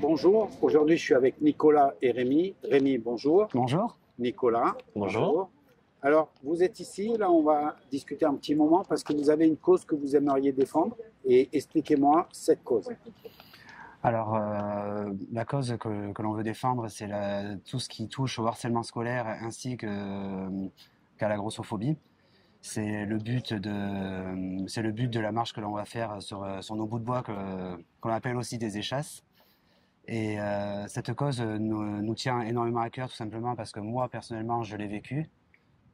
Bonjour, aujourd'hui je suis avec Nicolas et Rémi. Rémi, bonjour. Bonjour. Nicolas, Bonjour. Alors, vous êtes ici, là on va discuter un petit moment parce que vous avez une cause que vous aimeriez défendre et expliquez-moi cette cause. Alors, la cause que l'on veut défendre, c'est tout ce qui touche au harcèlement scolaire ainsi qu'à la grossophobie. C'est le but de la marche que l'on va faire sur nos bouts de bois qu'on appelle aussi des échasses. Et cette cause nous tient énormément à cœur, tout simplement parce que moi, personnellement, je l'ai vécu.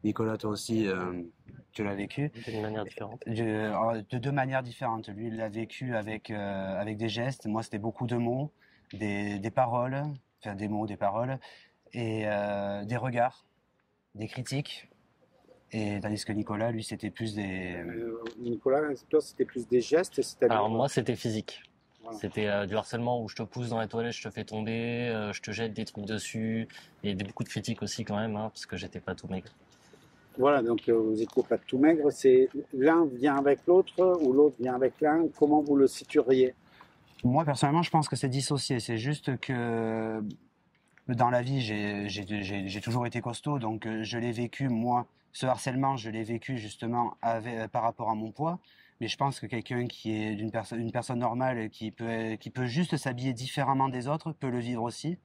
Nicolas, toi aussi, tu l'as vécu. D'une manière différente. De deux manières différentes. Lui, il l'a vécu avec des gestes. Moi, c'était beaucoup de mots, des paroles, enfin des mots, des paroles, et des regards, des critiques. Et tandis que Nicolas, lui, c'était plus des... Nicolas, toi c'était plus des gestes, c'est-à-dire... Alors moi, c'était physique. Voilà. C'était du harcèlement où je te pousse dans les toilettes, je te fais tomber, je te jette des trucs dessus. Et beaucoup de critiques aussi quand même, hein, parce que j'étais pas tout maigre. Voilà, donc vous n'étiez pas tout maigre, c'est l'un vient avec l'autre ou l'autre vient avec l'un, comment vous le situeriez? Moi, personnellement, je pense que c'est dissocié. C'est juste que dans la vie, j'ai toujours été costaud, donc je l'ai vécu, moi, ce harcèlement, je l'ai vécu justement par rapport à mon poids. Mais je pense que quelqu'un qui est une personne normale, qui peut juste s'habiller différemment des autres, peut le vivre aussi.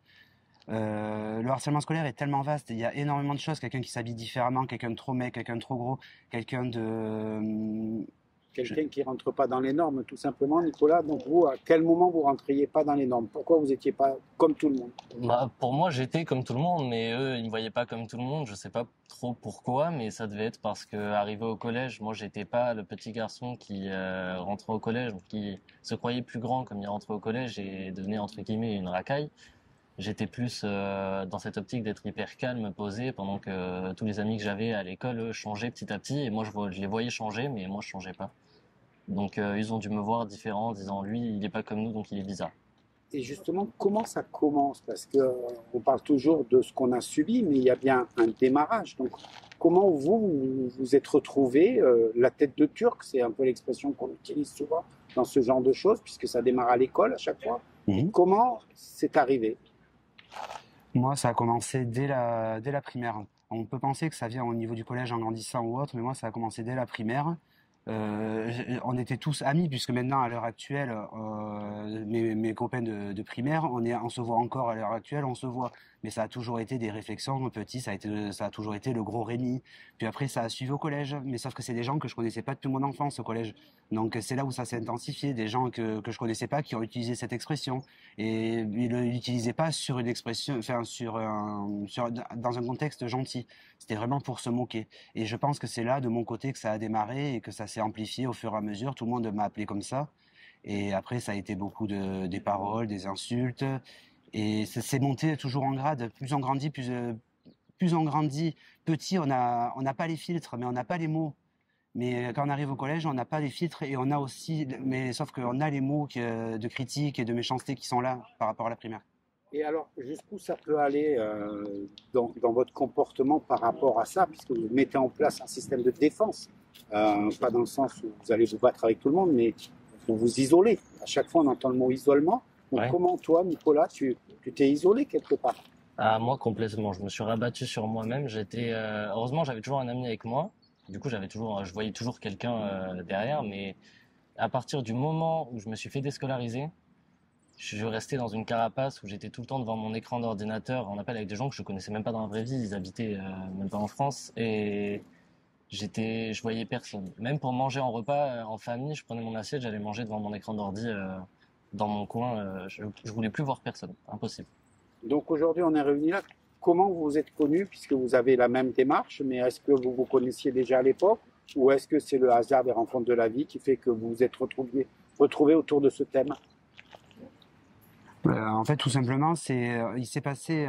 Le harcèlement scolaire est tellement vaste, il y a énormément de choses. Quelqu'un qui s'habille différemment, quelqu'un de trop maigre, quelqu'un de trop gros, quelqu'un de... Quelqu'un qui rentre pas dans les normes, tout simplement, Nicolas. Donc vous, à quel moment vous rentriez pas dans les normes? Pourquoi vous étiez pas comme tout le monde? Bah, pour moi, j'étais comme tout le monde, mais eux, ils me voyaient pas comme tout le monde. Je sais pas trop pourquoi, mais ça devait être parce que arrivé au collège, moi, j'étais pas le petit garçon qui rentrait au collège, ou qui se croyait plus grand comme il rentrait au collège et devenait entre guillemets une racaille. J'étais plus dans cette optique d'être hyper calme, posé, pendant que tous les amis que j'avais à l'école, eux, changeaient petit à petit, et moi, je les voyais changer, mais moi, je changeais pas. Donc, ils ont dû me voir différent, en disant, lui, il est pas comme nous, donc il est bizarre. Et justement, comment ça commence? Parce que on parle toujours de ce qu'on a subi, mais il y a bien un démarrage. Donc, comment vous êtes retrouvé la tête de Turc? C'est un peu l'expression qu'on utilise souvent dans ce genre de choses, puisque ça démarre à l'école à chaque fois. Mhm. Comment c'est arrivé? Moi, ça a commencé dès la primaire. On peut penser que ça vient au niveau du collège en grandissant ou autre, mais moi, ça a commencé dès la primaire. On était tous amis, puisque maintenant, à l'heure actuelle, mes copains de primaire, on se voit encore à l'heure actuelle, on se voit. Mais ça a toujours été des réflexions petit, ça a toujours été le gros Rémi. Puis après, ça a suivi au collège, mais sauf que c'est des gens que je connaissais pas depuis mon enfance au collège. Donc c'est là où ça s'est intensifié, des gens que je connaissais pas qui ont utilisé cette expression. Et ils ne l'utilisaient pas sur une expression, enfin dans un contexte gentil. C'était vraiment pour se moquer. Et je pense que c'est là, de mon côté, que ça a démarré et que ça s'est amplifié au fur et à mesure. Tout le monde m'a appelé comme ça. Et après, ça a été beaucoup des paroles, des insultes. Et ça s'est monté toujours en grade. Plus on grandit, petit, on n'a pas les filtres, mais on n'a pas les mots. Mais quand on arrive au collège, on n'a pas les filtres et on a aussi, mais sauf qu'on a les mots de critique et de méchanceté qui sont là par rapport à la primaire. Et alors, jusqu'où ça peut aller dans votre comportement par rapport à ça, puisque vous mettez en place un système de défense, pas dans le sens où vous allez vous battre avec tout le monde, mais vous vous isolez. À chaque fois, on entend le mot isolement. Donc, Ouais. comment toi, Nicolas, tu t'es isolé quelque part? Ah, moi, complètement. Je me suis rabattu sur moi-même. Heureusement, j'avais toujours un ami avec moi. Du coup, je voyais toujours quelqu'un derrière. Mais à partir du moment où je me suis fait déscolariser, je suis resté dans une carapace où j'étais tout le temps devant mon écran d'ordinateur en appel avec des gens que je connaissais même pas dans la vraie vie. Ils habitaient même pas en France et je voyais personne. Même pour manger en repas en famille, je prenais mon assiette, j'allais manger devant mon écran d'ordi dans mon coin. Je voulais plus voir personne. Impossible. Donc, aujourd'hui, on est réunis là. Comment vous vous êtes connus, puisque vous avez la même démarche, mais est-ce que vous vous connaissiez déjà à l'époque, ou est-ce que c'est le hasard des rencontres de la vie qui fait que vous vous êtes retrouvés autour de ce thème? En fait, tout simplement, il s'est passé,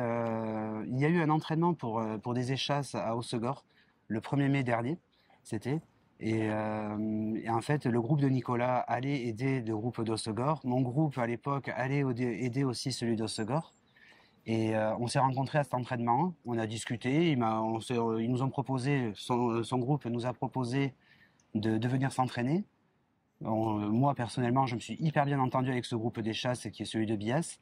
il y a eu un entraînement pour des échasses à Hossegor le 1er mai dernier, c'était. Et en fait, le groupe de Nicolas allait aider le groupe d'Hossegor. Mon groupe, à l'époque, allait aider aussi celui d'Hossegor. Et on s'est rencontrés à cet entraînement, on a discuté, ils nous ont proposé, son groupe nous a proposé de venir s'entraîner. Moi, personnellement, je me suis hyper bien entendu avec ce groupe des chasses qui est celui de Bias.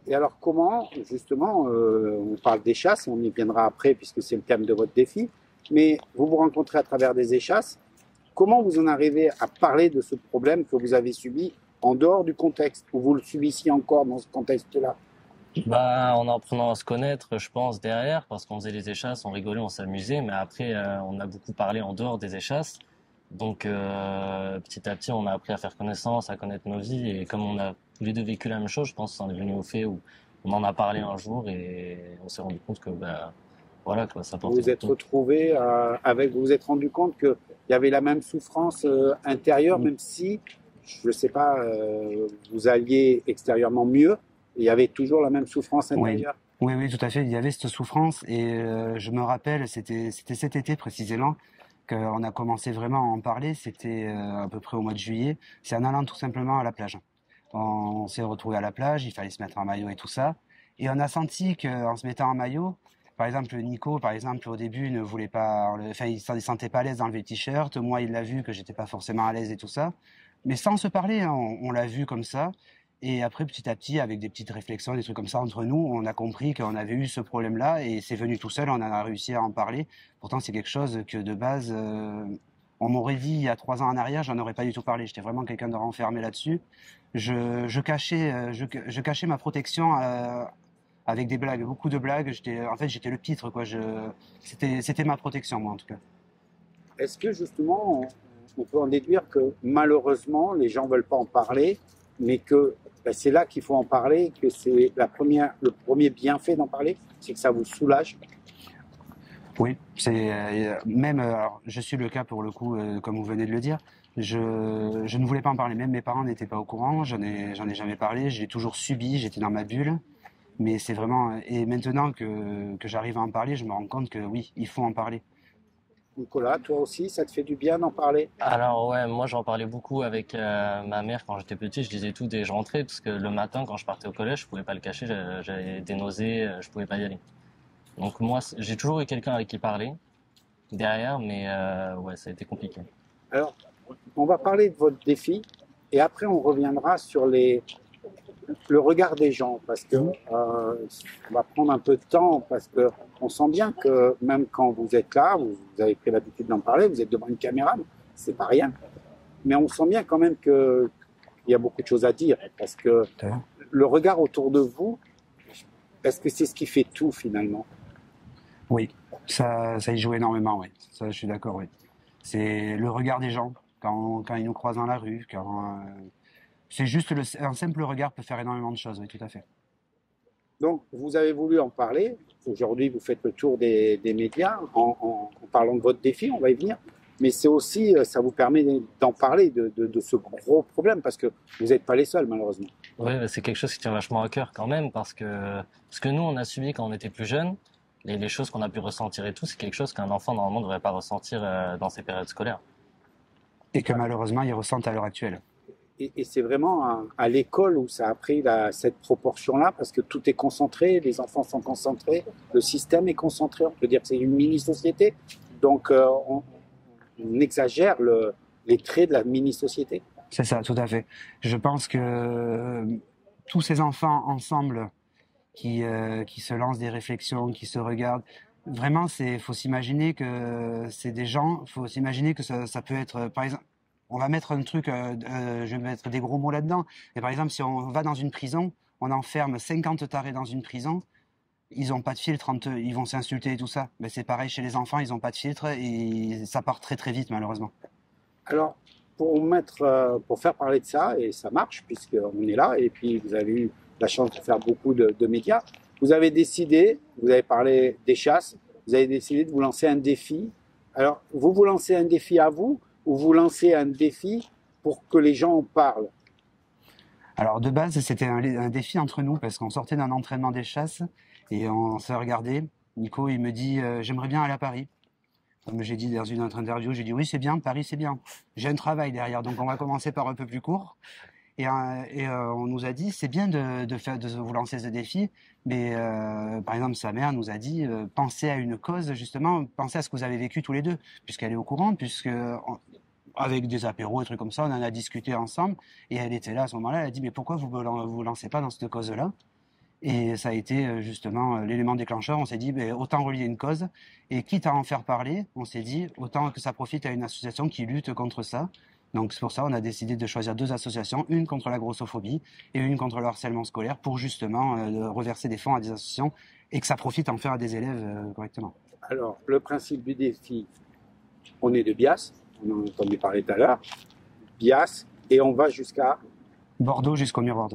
Et alors comment, justement, on parle des chasses, on y viendra après puisque c'est le thème de votre défi, mais vous vous rencontrez à travers des échasses, comment vous en arrivez à parler de ce problème que vous avez subi en dehors du contexte, ou vous le subissiez encore dans ce contexte-là? Bah, en apprenant à se connaître, je pense, derrière, parce qu'on faisait les échasses, on rigolait, on s'amusait, mais après, on a beaucoup parlé en dehors des échasses. Donc, petit à petit, on a appris à faire connaissance, à connaître nos vies, et comme on a tous les deux vécu la même chose, je pense que ça en est venu au fait où on en a parlé un jour et on s'est rendu compte que, bah, voilà, quoi, ça Vous portait vous êtes beaucoup. retrouvé vous vous êtes rendu compte qu'il y avait la même souffrance intérieure, même si, je ne sais pas, vous alliez extérieurement mieux, il y avait toujours la même souffrance Oui, intérieure. oui, oui, tout à fait. Il y avait cette souffrance et je me rappelle, c'était cet été précisément qu'on a commencé vraiment à en parler. C'était à peu près au mois de juillet. C'est en allant tout simplement à la plage. On s'est retrouvé à la plage, il fallait se mettre en maillot et tout ça. Et on a senti qu'en se mettant en maillot, par exemple, Nico, par exemple, au début, ne voulait pas, enfin, il ne se sentait pas à l'aise d'enlever le t-shirt. Moi, il l'a vu que j'étais pas forcément à l'aise et tout ça. Mais sans se parler, hein, on l'a vu comme ça. Et après, petit à petit, avec des petites réflexions, des trucs comme ça entre nous, on a compris qu'on avait eu ce problème-là et c'est venu tout seul, on a réussi à en parler. Pourtant, c'est quelque chose que de base, on m'aurait dit il y a 3 ans en arrière, j'en aurais pas du tout parlé. J'étais vraiment quelqu'un de renfermé là-dessus. Je cachais ma protection avec des blagues, beaucoup de blagues. En fait, j'étais le pitre, quoi. C'était ma protection, moi, en tout cas. Est-ce que justement, on peut en déduire que malheureusement, les gens ne veulent pas en parler, mais que ben, c'est là qu'il faut en parler, que c'est le premier bienfait d'en parler, c'est que ça vous soulage? Oui, alors, je suis le cas pour le coup, comme vous venez de le dire. Je ne voulais pas en parler. Même mes parents n'étaient pas au courant. J'en ai jamais parlé. J'ai toujours subi. J'étais dans ma bulle. Mais c'est vraiment. Et maintenant que j'arrive à en parler, je me rends compte que oui, il faut en parler. Nicolas, toi aussi, ça te fait du bien d'en parler? Alors ouais, moi j'en parlais beaucoup avec ma mère quand j'étais petit, je disais tout dès que je rentrais parce que le matin quand je partais au collège, je pouvais pas le cacher, j'avais des nausées, je pouvais pas y aller. Donc moi j'ai toujours eu quelqu'un avec qui parler derrière, mais ouais, ça a été compliqué. Alors, on va parler de votre défi et après on reviendra sur le regard des gens parce que on va prendre un peu de temps parce que on sent bien que même quand vous êtes là, vous avez pris l'habitude d'en parler, vous êtes devant une caméra, c'est pas rien, mais on sent bien quand même que il y a beaucoup de choses à dire parce que le regard autour de vous, est-ce que c'est ce qui fait tout finalement? Oui, ça y joue énormément, oui. Ça, je suis d'accord, oui. C'est le regard des gens quand ils nous croisent dans la rue, c'est juste un simple regard peut faire énormément de choses, oui, tout à fait. Donc, vous avez voulu en parler. Aujourd'hui, vous faites le tour des médias en parlant de votre défi, on va y venir. Mais c'est aussi, ça vous permet d'en parler de ce gros problème parce que vous n'êtes pas les seuls, malheureusement. Ouais, bah, c'est quelque chose qui tient vachement à cœur quand même parce que nous on a subi quand on était plus jeunes, les choses qu'on a pu ressentir et tout, c'est quelque chose qu'un enfant normalement ne devrait pas ressentir dans ses périodes scolaires. Et que malheureusement, ils ressentent à l'heure actuelle. Et c'est vraiment à l'école où ça a pris cette proportion-là parce que tout est concentré, les enfants sont concentrés, le système est concentré. On peut dire que c'est une mini-société. Donc, on exagère les traits de la mini-société. C'est ça, tout à fait. Je pense que tous ces enfants ensemble qui se lancent des réflexions, qui se regardent, vraiment, faut s'imaginer que c'est des gens, faut s'imaginer que ça peut être, par exemple, on va mettre un truc, je vais mettre des gros mots là-dedans, mais par exemple, si on va dans une prison, on enferme 50 tarés dans une prison, ils n'ont pas de filtre entre eux, ils vont s'insulter et tout ça. Mais c'est pareil chez les enfants, ils n'ont pas de filtre et ça part très très vite malheureusement. Alors, pour faire parler de ça, et ça marche puisqu'on est là, et puis vous avez eu la chance de faire beaucoup de médias, vous avez décidé, vous avez parlé des chasses, vous avez décidé de vous lancer un défi. Alors, vous lancez un défi à vous ou vous lancez un défi pour que les gens en parlent? Alors de base, c'était un défi entre nous parce qu'on sortait d'un entraînement des chasses et on s'est regardé. Nico, il me dit j'aimerais bien aller à Paris. Comme j'ai dit dans une autre interview, j'ai dit oui, c'est bien, Paris, c'est bien. J'ai un travail derrière, donc on va commencer par un peu plus court. On nous a dit, c'est bien de vous lancer ce défi, mais par exemple, sa mère nous a dit, pensez à une cause, justement, pensez à ce que vous avez vécu tous les deux, puisqu'elle est au courant, avec des apéros et trucs comme ça, on en a discuté ensemble, et elle était là à ce moment-là, elle a dit, mais pourquoi vous lancez pas dans cette cause-là? Et ça a été justement l'élément déclencheur. On s'est dit, ben, autant relier une cause. Et quitte à en faire parler, on s'est dit, autant que ça profite à une association qui lutte contre ça. Donc c'est pour ça qu'on a décidé de choisir 2 associations, une contre la grossophobie et une contre le harcèlement scolaire, pour justement reverser des fonds à des associations et que ça profite en faire à des élèves correctement. Alors, le principe du défi, on est de Bias, on en a entendu parler tout à l'heure, Bias, et on va jusqu'à Bordeaux jusqu'au Miroir.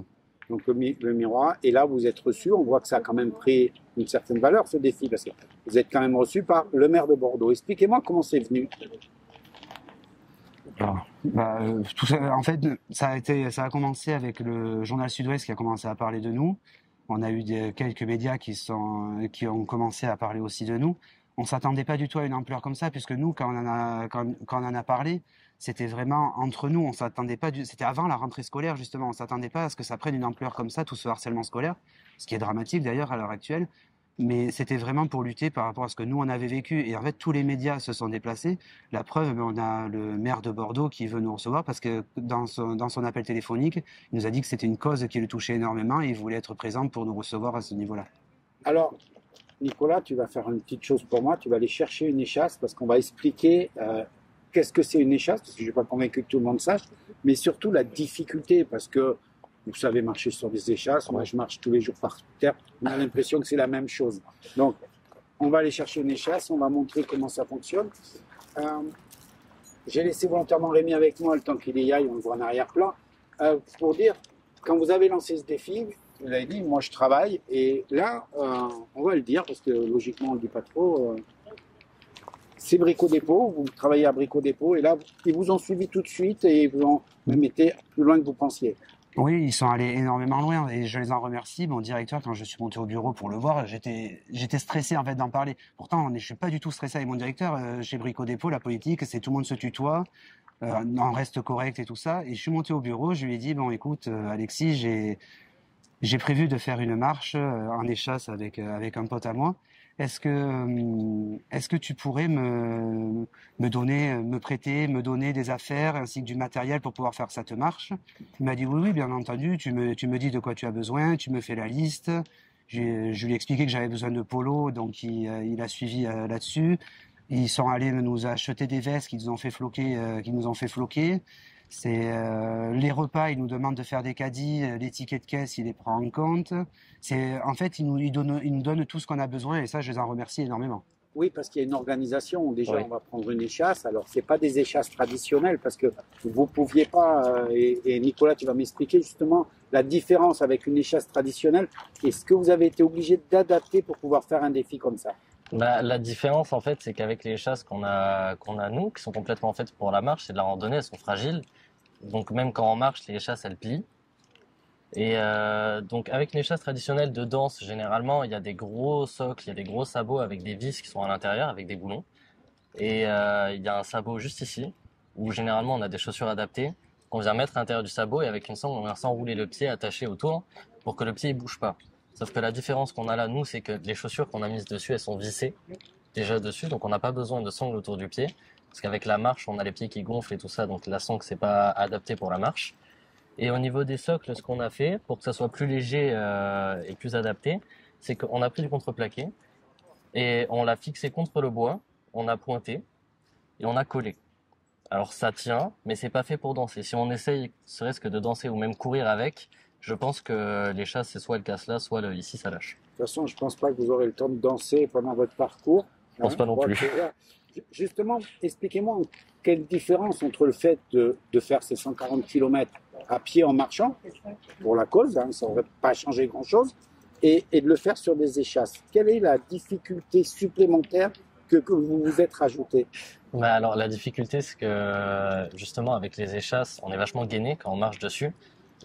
donc le miroir. Et là, vous êtes reçu. On voit que ça a quand même pris une certaine valeur, ce défi, parce que vous êtes quand même reçu par le maire de Bordeaux. Expliquez-moi comment c'est venu. Tout ça, en fait, ça a commencé avec le journal Sud-Ouest qui a commencé à parler de nous. On a eu quelques médias qui ont commencé à parler aussi de nous. On s'attendait pas du tout à une ampleur comme ça, puisque nous, quand on en a parlé, c'était vraiment entre nous. On s'attendait pas c'était avant la rentrée scolaire, justement. On s'attendait pas à ce que ça prenne une ampleur comme ça, tout ce harcèlement scolaire, ce qui est dramatique d'ailleurs à l'heure actuelle. Mais c'était vraiment pour lutter par rapport à ce que nous on avait vécu. Et en fait, tous les médias se sont déplacés. La preuve, on a le maire de Bordeaux qui veut nous recevoir parce que dans son appel téléphonique, il nous a dit que c'était une cause qui le touchait énormément et il voulait être présent pour nous recevoir à ce niveau-là. Alors, Nicolas, tu vas faire une petite chose pour moi. Tu vas aller chercher une échasse parce qu'on va expliquer qu'est-ce que c'est une échasse, parce que je ne suis pas convaincu que tout le monde sache, mais surtout la difficulté, parce que vous savez marcher sur des échasses, moi je marche tous les jours par terre, on a l'impression que c'est la même chose. Donc, on va aller chercher une échasse, on va montrer comment ça fonctionne. J'ai laissé volontairement Rémi avec moi le temps qu'il y aille, on le voit en arrière-plan, pour dire, quand vous avez lancé ce défi, vous avez dit, moi je travaille, et là, on va le dire, parce que logiquement on ne le dit pas trop, c'est Brico Dépôt, vous travaillez à Brico Dépôt, et là, ils vous ont suivi tout de suite, et ils vous ont même été plus loin que vous pensiez. Oui, ils sont allés énormément loin et je les en remercie. Mon directeur, quand je suis monté au bureau pour le voir, j'étais stressé en fait d'en parler. Pourtant, je suis pas du tout stressé avec mon directeur. Chez Brico Dépôt, la politique, c'est tout le monde se tutoie, on reste correct et tout ça. Et je suis monté au bureau, je lui ai dit, bon écoute, Alexis, j'ai prévu de faire une marche en échasse avec un pote à moi. Est-ce que tu pourrais me prêter, me donner des affaires ainsi que du matériel pour pouvoir faire cette marche? Il m'a dit oui, oui, bien entendu. Tu me dis de quoi tu as besoin, tu me fais la liste. Je lui ai expliqué que j'avais besoin de polo, donc il a suivi là-dessus. Ils sont allés nous acheter des vestes qui nous ont fait floquer. C'est les repas, ils nous demandent de faire des caddies, les tickets de caisse, ils les prennent en compte. En fait, ils nous donnent tout ce qu'on a besoin et ça, je les en remercie énormément. Oui, parce qu'il y a une organisation. Déjà, Oui. on va prendre une échasse. Alors, c'est pas des échasses traditionnelles parce que vous pouviez pas. Et Nicolas, tu vas m'expliquer justement la différence avec une échasse traditionnelle et ce que vous avez été obligé d'adapter pour pouvoir faire un défi comme ça. La différence, en fait, c'est qu'avec les chasses qu'on a nous, qui sont complètement faites pour la marche et de la randonnée, elles sont fragiles. Donc même quand on marche, les chasses, elles plient. Et donc avec les chasses traditionnelles de danse, généralement, il y a des gros socles, il y a des gros sabots avec des vis qui sont à l'intérieur, avec des boulons. Et il y a un sabot juste ici, où généralement on a des chaussures adaptées, qu'on vient mettre à l'intérieur du sabot et avec une sangle, on vient s'enrouler le pied attaché autour pour que le pied ne bouge pas. Sauf que la différence qu'on a là, nous, c'est que les chaussures qu'on a mises dessus, elles sont vissées déjà dessus, donc on n'a pas besoin de sangle autour du pied. Parce qu'avec la marche, on a les pieds qui gonflent et tout ça, donc la sangle, c'est pas adapté pour la marche. Et au niveau des socles, ce qu'on a fait, pour que ça soit plus léger et plus adapté, c'est qu'on a pris du contreplaqué et on l'a fixé contre le bois, on a pointé et on a collé. Alors ça tient, mais c'est pas fait pour danser. Si on essaye, serait-ce que de danser ou même courir avec, je pense que les chasses, c'est soit elles cassent là, soit ici, ça lâche. De toute façon, je pense pas que vous aurez le temps de danser pendant votre parcours. Je pense pas non plus. Justement, expliquez-moi quelle différence entre le fait de faire ces 140 km à pied en marchant, pour la cause, hein, ça n'aurait pas changé grand-chose, et de le faire sur des échasses. Quelle est la difficulté supplémentaire que vous vous êtes rajouté? Bah alors la difficulté, c'est que justement avec les échasses, on est vachement gainé quand on marche dessus.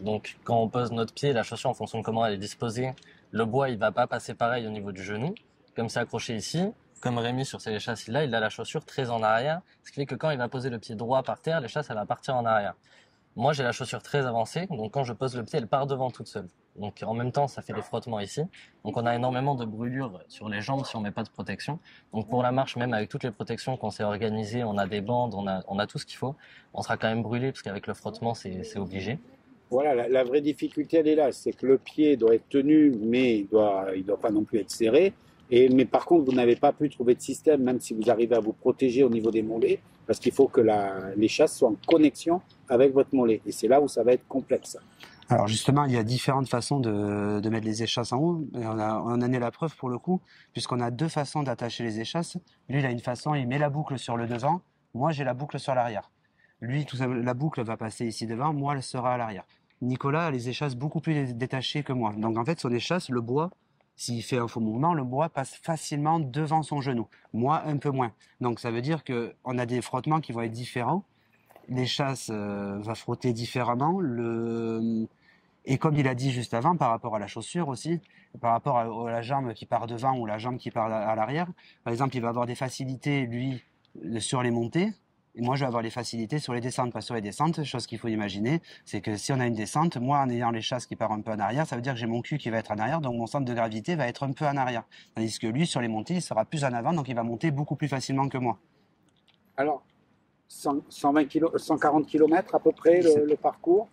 Donc quand on pose notre pied, la chaussure en fonction de comment elle est disposée, le bois il va pas passer pareil au niveau du genou. Comme c'est accroché ici, comme Rémi sur ces échasses là, il a la chaussure très en arrière, ce qui fait que quand il va poser le pied droit par terre, l'échasse elle va partir en arrière. Moi, j'ai la chaussure très avancée, donc quand je pose le pied, elle part devant toute seule. Donc en même temps, ça fait des frottements ici. Donc on a énormément de brûlures sur les jambes si on met pas de protection. Donc pour la marche, même avec toutes les protections qu'on s'est organisées, on a des bandes, on a tout ce qu'il faut. On sera quand même brûlé parce qu'avec le frottement, c'est obligé. Voilà, la vraie difficulté, elle est là. C'est que le pied doit être tenu, mais il doit pas non plus être serré. Mais par contre, vous n'avez pas pu trouver de système, même si vous arrivez à vous protéger au niveau des mollets, parce qu'il faut que les chasses soient en connexion avec votre mollet. Et c'est là où ça va être complexe. Alors justement, il y a différentes façons de mettre les échasses en haut. Et on en est la preuve pour le coup, puisqu'on a deux façons d'attacher les échasses. Lui, il a une façon, il met la boucle sur le devant. Moi, j'ai la boucle sur l'arrière. Lui, la boucle va passer ici devant. Moi, elle sera à l'arrière. Nicolas a les échasses beaucoup plus détachées que moi. Donc en fait, son échasse, le bois, s'il fait un faux mouvement, le bois passe facilement devant son genou. Moi, un peu moins. Donc ça veut dire que on a des frottements qui vont être différents. L'échasse va frotter différemment. Et comme il a dit juste avant, par rapport à la chaussure aussi, par rapport à la jambe qui part devant ou la jambe qui part à l'arrière, par exemple, il va avoir des facilités, lui, sur les montées. Et moi, je vais avoir les facilités sur les descentes, pas sur les descentes. Chose qu'il faut imaginer, c'est que si on a une descente, moi, en ayant les chasses qui partent un peu en arrière, ça veut dire que j'ai mon cul qui va être en arrière, donc mon centre de gravité va être un peu en arrière. Tandis que lui, sur les montées, il sera plus en avant, donc il va monter beaucoup plus facilement que moi. Alors, 120 140 km à peu près le parcours,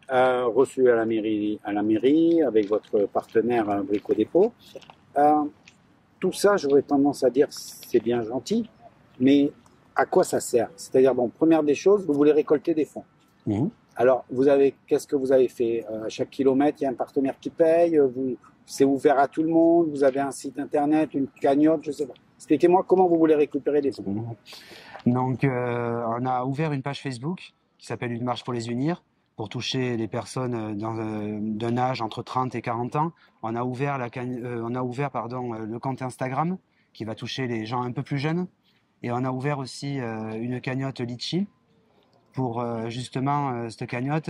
reçu à la mairie avec votre partenaire Brico Dépôt. Tout ça, j'aurais tendance à dire c'est bien gentil, mais à quoi ça sert? C'est-à-dire, bon, première des choses, vous voulez récolter des fonds. Mmh. Alors, qu'est-ce que vous avez fait? À chaque kilomètre, il y a un partenaire qui paye, c'est ouvert à tout le monde, vous avez un site internet, une cagnotte, je sais pas. Expliquez-moi comment vous voulez récupérer des fonds. Donc, on a ouvert une page Facebook qui s'appelle Une marche pour les unir, pour toucher les personnes d'un âge entre 30 et 40 ans. On a ouvert, le compte Instagram qui va toucher les gens un peu plus jeunes. Et on a ouvert aussi une cagnotte Litchi pour justement cette cagnotte.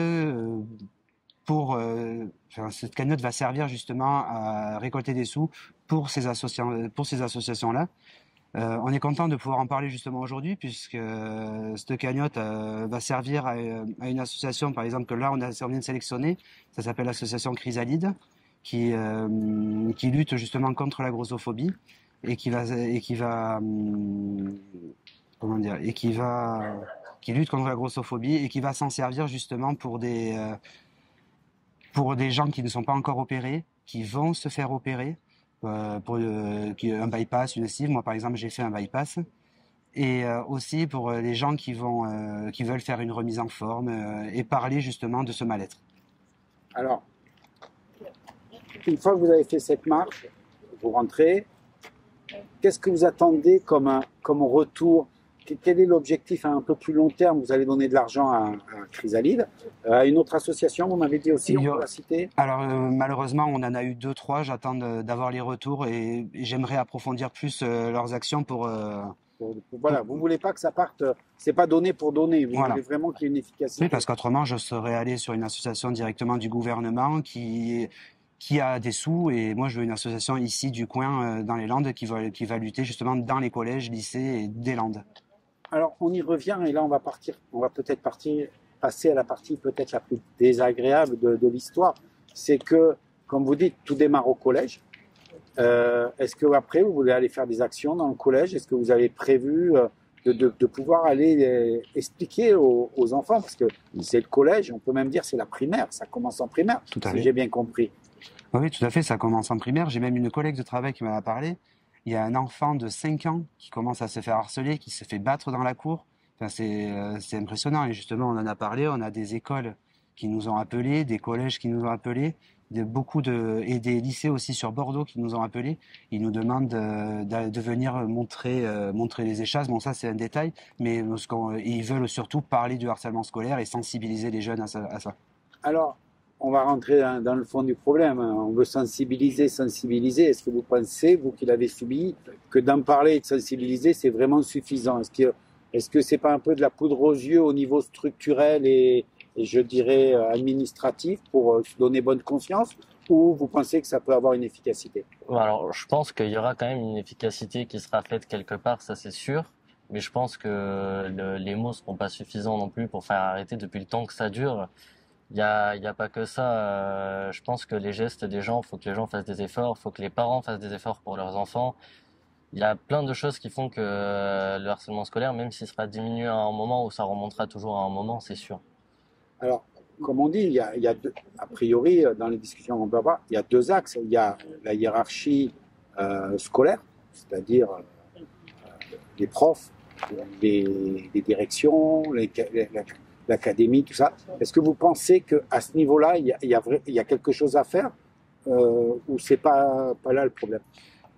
Cette cagnotte va servir justement à récolter des sous pour ces associations-là. On est content de pouvoir en parler justement aujourd'hui puisque cette cagnotte va servir à une association, par exemple, que là on vient de sélectionner. Ça s'appelle l'association Chrysalide qui lutte justement contre la grossophobie et qui lutte contre la grossophobie et qui va s'en servir justement pour des gens qui ne sont pas encore opérés, qui vont se faire opérer. Pour un bypass, une sleeve. Moi, par exemple, j'ai fait un bypass. Et aussi pour les gens qui veulent faire une remise en forme et parler justement de ce mal-être. Alors, une fois que vous avez fait cette marche, vous rentrez. Qu'est-ce que vous attendez comme retour? Quel est l'objectif à un peu plus long terme? Vous allez donner de l'argent à Chrysalide, à une autre association, vous m'avez dit aussi, on peut la citer? Alors malheureusement, on en a eu 2-3, j'attends d'avoir les retours et j'aimerais approfondir plus leurs actions pour... Voilà, vous voulez pas que ça parte, c'est pas donné pour donner, vous voulez vraiment qu'il y ait une efficacité. Oui, parce qu'autrement, je serais allé sur une association directement du gouvernement qui a des sous, et moi je veux une association ici du coin dans les Landes qui va lutter justement dans les collèges, lycées et des Landes. Alors on y revient et là on va peut-être passer à la partie peut-être la plus désagréable de l'histoire. C'est que, comme vous dites, tout démarre au collège. Est-ce que après vous voulez aller faire des actions dans le collège? Est-ce que vous avez prévu de pouvoir aller expliquer aux enfants, parce que c'est le collège, on peut même dire c'est la primaire, ça commence en primaire, si j'ai bien compris. Oui, tout à fait, ça commence en primaire. J'ai même une collègue de travail qui m'en a parlé. Il y a un enfant de 5 ans qui commence à se faire harceler, qui se fait battre dans la cour. Enfin, c'est impressionnant. Et justement, on en a parlé. On a des écoles qui nous ont appelés, des collèges qui nous ont appelés, et des lycées aussi sur Bordeaux qui nous ont appelés. Ils nous demandent de venir montrer les échasses. Bon, ça, c'est un détail. Mais ils veulent surtout parler du harcèlement scolaire et sensibiliser les jeunes à ça. Alors, on va rentrer dans le fond du problème. On veut sensibiliser. Est-ce que vous pensez, vous qui l'avez subi, que d'en parler et de sensibiliser, c'est vraiment suffisant? Est-ce que c'est pas un peu de la poudre aux yeux au niveau structurel et je dirais administratif pour se donner bonne conscience, ou vous pensez que ça peut avoir une efficacité? Alors, je pense qu'il y aura quand même une efficacité qui sera faite quelque part, ça c'est sûr. Mais je pense que les mots seront pas suffisants non plus pour faire arrêter depuis le temps que ça dure. Il y a pas que ça. Je pense que les gestes des gens, faut que les gens fassent des efforts, faut que les parents fassent des efforts pour leurs enfants. Il y a plein de choses qui font que le harcèlement scolaire, même s'il sera diminué à un moment ou ça remontera toujours à un moment, c'est sûr. Alors, comme on dit, il y a deux, a priori, dans les discussions qu'on peut avoir, il y a deux axes. Il y a la hiérarchie scolaire, c'est-à-dire les profs, les directions, l'académie, tout ça. Est-ce que vous pensez qu'à ce niveau-là, il y a quelque chose à faire ou c'est pas là le problème?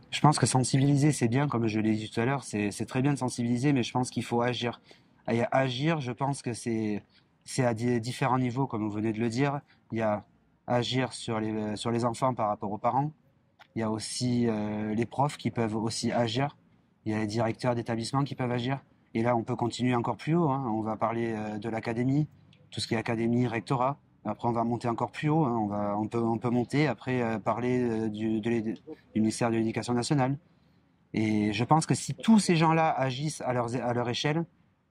Je pense que sensibiliser, c'est bien, comme je l'ai dit tout à l'heure, c'est très bien de sensibiliser, mais je pense qu'il faut agir. Et agir, je pense que c'est à différents niveaux, comme vous venez de le dire. Il y a agir sur les enfants par rapport aux parents. Il y a aussi les profs qui peuvent aussi agir. Il y a les directeurs d'établissements qui peuvent agir. Et là, on peut continuer encore plus haut, hein. On va parler de l'académie, tout ce qui est académie, rectorat. Après, on va monter encore plus haut, hein. On peut monter, après parler du ministère de l'Éducation nationale. Et je pense que si tous ces gens-là agissent à leur échelle,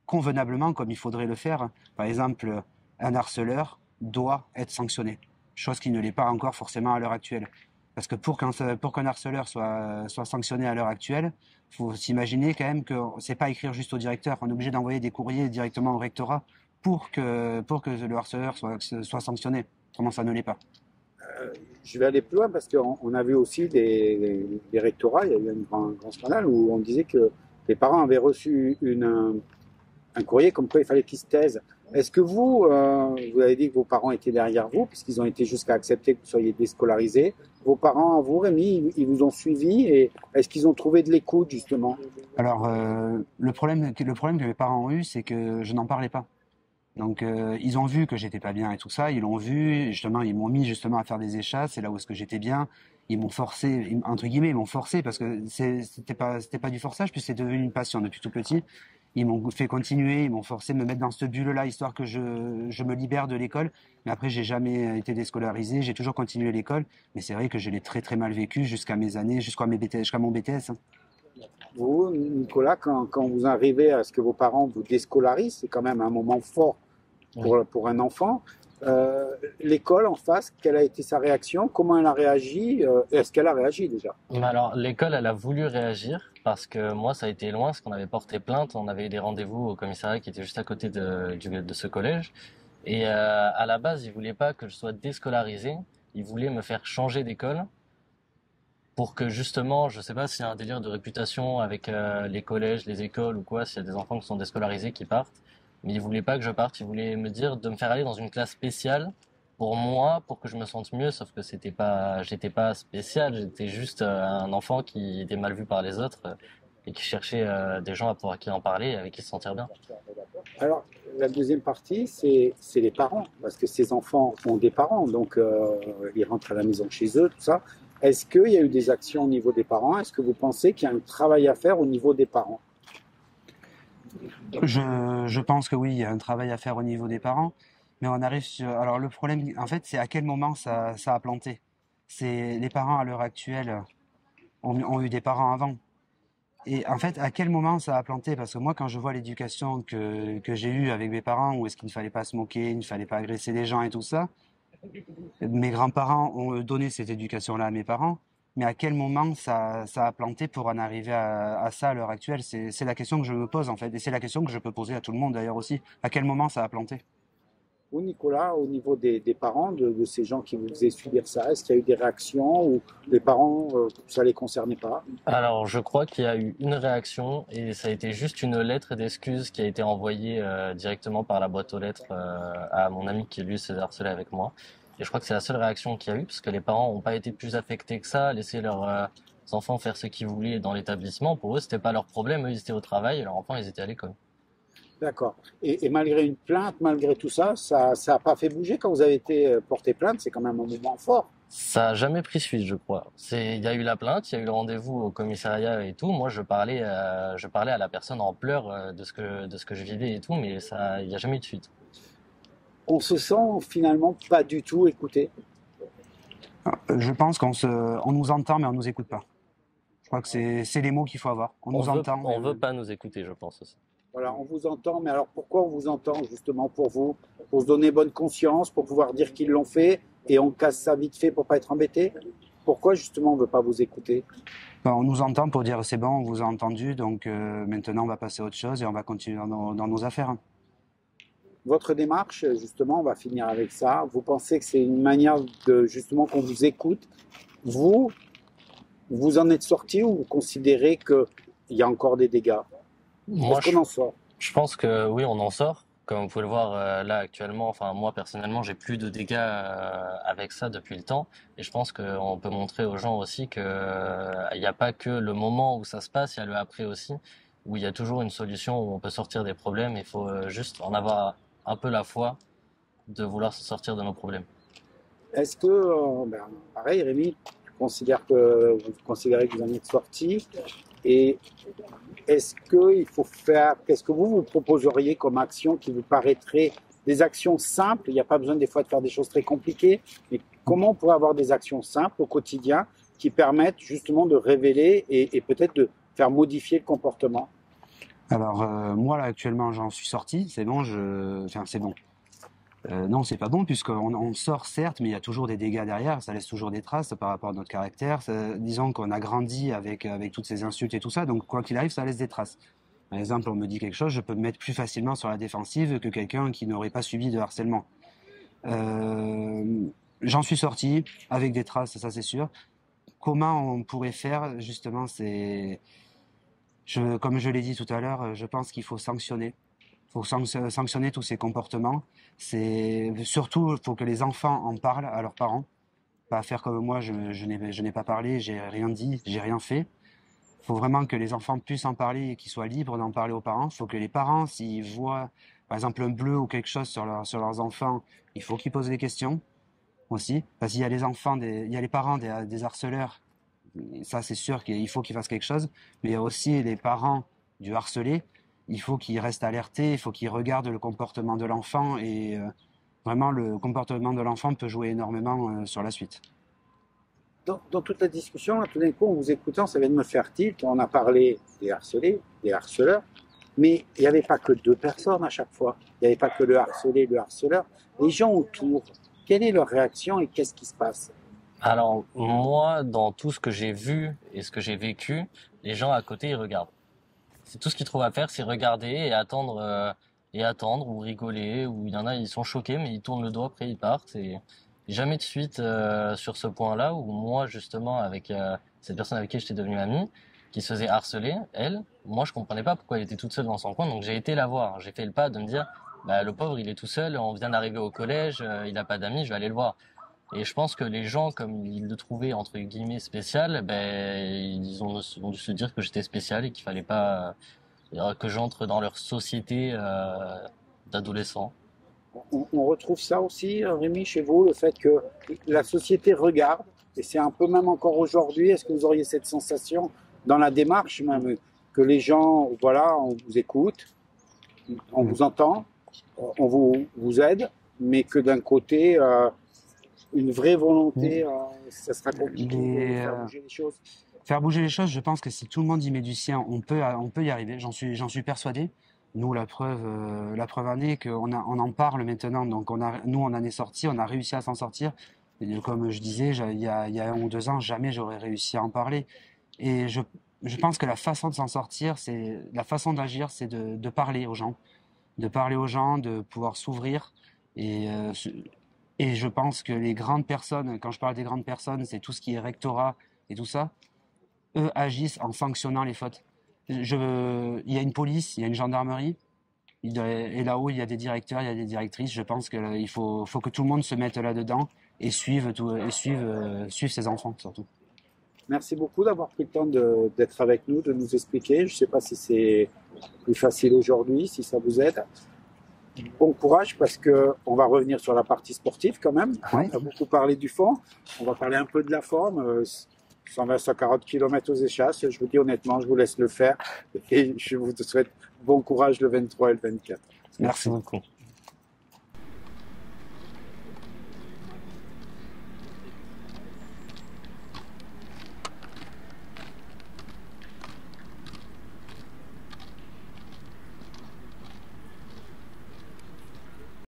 convenablement, comme il faudrait le faire, par exemple, un harceleur doit être sanctionné, chose qui ne l'est pas encore forcément à l'heure actuelle. Parce que pour qu'un harceleur soit sanctionné à l'heure actuelle, il faut s'imaginer quand même que c'est pas écrire juste au directeur, on est obligé d'envoyer des courriers directement au rectorat pour que le harceleur soit sanctionné. Comment ça ne l'est pas? Je vais aller plus loin parce qu'on a vu aussi des rectorats, il y a eu un grand scandale où on disait que les parents avaient reçu un courrier comme quoi il fallait qu'ils se taisent. Est-ce que vous avez dit que vos parents étaient derrière vous, puisqu'ils ont été jusqu'à accepter que vous soyez déscolarisés. Vos parents, vous, Rémi, ils vous ont suivi et est-ce qu'ils ont trouvé de l'écoute, justement? Alors, le problème que mes parents ont eu, c'est que je n'en parlais pas. Donc, ils ont vu que j'étais pas bien et tout ça. Ils l'ont vu, justement, ils m'ont mis justement à faire des échasses. C'est là où est-ce que j'étais bien. Ils m'ont forcé, entre guillemets, ils m'ont forcé parce que c'était pas du forçage, puis c'est devenu une passion depuis tout petit. Ils m'ont fait continuer, ils m'ont forcé de me mettre dans cette bulle-là, histoire que je me libère de l'école. Mais après, j'ai jamais été déscolarisé, j'ai toujours continué l'école. Mais c'est vrai que je l'ai très très mal vécu jusqu'à mes années, jusqu'à mon BTS, hein. Vous, Nicolas, quand vous arrivez à ce que vos parents vous déscolarisent, c'est quand même un moment fort Oui. pour un enfant. L'école en face, quelle a été sa réaction? Comment elle a réagi? Est-ce qu'elle a réagi déjà? Mais alors, l'école, elle a voulu réagir parce que moi, ça a été loin, parce qu'on avait porté plainte, on avait eu des rendez-vous au commissariat qui était juste à côté de ce collège. Et à la base, ils voulaient pas que je sois déscolarisé, ils voulaient me faire changer d'école pour que justement, je sais pas s'il y a un délire de réputation avec les collèges, les écoles ou quoi, s'il y a des enfants qui sont déscolarisés qui partent, mais ils voulaient pas que je parte, ils voulaient me dire de me faire aller dans une classe spéciale pour moi, pour que je me sente mieux, sauf que j'étais pas spécial, j'étais juste un enfant qui était mal vu par les autres et qui cherchait des gens à qui en parler et avec qui se sentir bien. Alors, la deuxième partie, c'est les parents, parce que ces enfants ont des parents, donc ils rentrent à la maison chez eux, tout ça. Est-ce qu'il y a eu des actions au niveau des parents? Est-ce que vous pensez qu'il y a un travail à faire au niveau des parents? Je pense que oui, il y a un travail à faire au niveau des parents, mais on arrive sur... Alors le problème, en fait, c'est à quel moment ça a planté. C'est les parents à l'heure actuelle ont eu des parents avant. Et en fait, à quel moment ça a planté? Parce que moi, quand je vois l'éducation que j'ai eue avec mes parents, où est-ce qu'il ne fallait pas se moquer, il ne fallait pas agresser les gens et tout ça, mes grands-parents ont donné cette éducation-là à mes parents. Mais à quel moment ça a planté pour en arriver à ça à l'heure actuelle? C'est la question que je me pose en fait. Et c'est la question que je peux poser à tout le monde d'ailleurs aussi. À quel moment ça a planté? Vous, Nicolas, au niveau des parents, de ces gens qui vous faisaient subir ça, est-ce qu'il y a eu des réactions ou les parents, ça ne les concernait pas? Alors, je crois qu'il y a eu une réaction et ça a été juste une lettre d'excuse qui a été envoyée directement par la boîte aux lettres à mon ami qui lui s'est harcelé avec moi. Et je crois que c'est la seule réaction qu'il y a eu parce que les parents n'ont pas été plus affectés que ça, laisser leurs enfants faire ce qu'ils voulaient dans l'établissement. Pour eux, c'était pas leur problème. Eux, ils étaient au travail et leurs enfants, ils étaient à l'école. D'accord. Et malgré une plainte, malgré tout ça, ça n'a pas fait bouger quand vous avez été porté plainte, c'est quand même un moment fort. Ça a jamais pris suite, je crois. Il y a eu la plainte, il y a eu le rendez-vous au commissariat et tout. Moi, je parlais à la personne en pleurs de ce que je vivais et tout, mais il y a jamais eu de suite. On se sent finalement pas du tout écouté. Je pense on nous entend mais on nous écoute pas. crois que c'est les mots qu'il faut avoir. On nous entend. On veut pas nous écouter, je pense aussi. Voilà, on vous entend, mais alors pourquoi on vous entend justement pour vous? Pour se donner bonne conscience, pour pouvoir dire qu'ils l'ont fait et on casse ça vite fait pour pas être embêté? Pourquoi justement on veut pas vous écouter? Ben, on nous entend pour dire c'est bon, on vous a entendu, donc maintenant on va passer à autre chose et on va continuer dans nos affaires. Votre démarche, justement, on va finir avec ça. Vous pensez que c'est une manière de justement qu'on vous écoute? Vous en êtes sorti ou vous considérez qu'il y a encore des dégâts? Moi, Est-ce qu'on en sort? je pense que oui, on en sort. Comme vous pouvez le voir là actuellement, enfin moi personnellement, j'ai plus de dégâts avec ça depuis le temps. Et je pense qu'on peut montrer aux gens aussi que il n'y a pas que le moment où ça se passe, il y a le après aussi, où il y a toujours une solution où on peut sortir des problèmes. Il faut juste en avoir un peu la foi de vouloir se sortir de nos problèmes. Est-ce que, pareil, Rémi, tu considères que vous considérez que vous en êtes sorti? Et est-ce qu'est-ce que vous proposeriez comme action qui vous paraîtrait des actions simples? Il n'y a pas besoin des fois de faire des choses très compliquées, mais comment on pourrait avoir des actions simples au quotidien qui permettent justement de révéler et peut-être de faire modifier le comportement? Alors moi là actuellement j'en suis sorti, c'est bon, enfin c'est bon. Non, c'est pas bon puisqu'on sort certes, mais il y a toujours des dégâts derrière, ça laisse toujours des traces par rapport à notre caractère. Disons qu'on a grandi avec toutes ces insultes et tout ça, donc quoi qu'il arrive, ça laisse des traces. Par exemple, on me dit quelque chose, je peux me mettre plus facilement sur la défensive que quelqu'un qui n'aurait pas subi de harcèlement. J'en suis sorti avec des traces, ça c'est sûr. Comment on pourrait faire, justement, comme je l'ai dit tout à l'heure, je pense qu'il faut sanctionner. Il faut sanctionner tous ces comportements. Surtout, il faut que les enfants en parlent à leurs parents. Pas faire comme moi, je n'ai pas parlé, j'ai rien dit, j'ai rien fait. Il faut vraiment que les enfants puissent en parler et qu'ils soient libres d'en parler aux parents. Il faut que les parents, s'ils voient, par exemple, un bleu ou quelque chose sur leurs enfants, il faut qu'ils posent des questions aussi. Parce qu'il y a les enfants, il y a les parents des harceleurs. Ça, c'est sûr qu'il faut qu'ils fassent quelque chose. Mais il y a aussi les parents du harcelé. Il faut qu'ils restent alertés, il faut qu'ils regardent le comportement de l'enfant et vraiment le comportement de l'enfant peut jouer énormément sur la suite. Dans toute la discussion, là, tout d'un coup, en vous écoutant, ça vient de me faire tilt. On a parlé des harcelés, des harceleurs, mais il n'y avait pas que deux personnes à chaque fois. Il n'y avait pas que le harcelé, le harceleur. Les gens autour, quelle est leur réaction et qu'est-ce qui se passe? Alors moi, dans tout ce que j'ai vu et ce que j'ai vécu, les gens à côté, ils regardent. C'est tout ce qu'ils trouvent à faire, c'est regarder et attendre ou rigoler. Ou il y en a, ils sont choqués, mais ils tournent le dos après ils partent. Et jamais de suite sur ce point-là où moi justement avec cette personne avec qui j'étais devenu ami, qui se faisait harceler, elle, moi je comprenais pas pourquoi elle était toute seule dans son coin, donc j'ai été la voir. J'ai fait le pas de me dire, bah le pauvre il est tout seul, on vient d'arriver au collège, il a pas d'amis, je vais aller le voir. Et je pense que les gens, comme ils le trouvaient entre guillemets spécial, ben ont dû se dire que j'étais spécial et qu'il fallait pas que j'entre dans leur société d'adolescents. On retrouve ça aussi, Rémi, chez vous, le fait que la société regarde, et c'est un peu même encore aujourd'hui, est-ce que vous auriez cette sensation dans la démarche même, que les gens, voilà, on vous écoute, on vous entend, on vous aide, mais que d'un côté, une vraie volonté, ça sera compliqué de faire bouger les choses? Faire bouger les choses, je pense que si tout le monde y met du sien, on peut y arriver. J'en suis persuadé. Nous, la preuve en est qu'on en parle maintenant. Donc, nous, on en est sortis, on a réussi à s'en sortir. Et comme je disais, il y a 1 ou 2 ans, jamais j'aurais réussi à en parler. Et je pense que la façon de s'en sortir, la façon d'agir, c'est de parler aux gens. De parler aux gens, de pouvoir s'ouvrir. Et je pense que les grandes personnes, quand je parle des grandes personnes, c'est tout ce qui est rectorat et tout ça, eux agissent en sanctionnant les fautes. Il y a une police, il y a une gendarmerie, et là-haut, il y a des directeurs, il y a des directrices. Je pense qu'il faut que tout le monde se mette là-dedans et suive ses enfants, surtout. Merci beaucoup d'avoir pris le temps d'être avec nous, de nous expliquer. Je ne sais pas si c'est plus facile aujourd'hui, si ça vous aide. Bon courage parce qu'on va revenir sur la partie sportive quand même. Ouais. On a beaucoup parlé du fond. On va parler un peu de la forme. 120-140 km aux échasses. Je vous dis honnêtement, je vous laisse le faire. Et je vous souhaite bon courage le 23 et le 24. Merci beaucoup.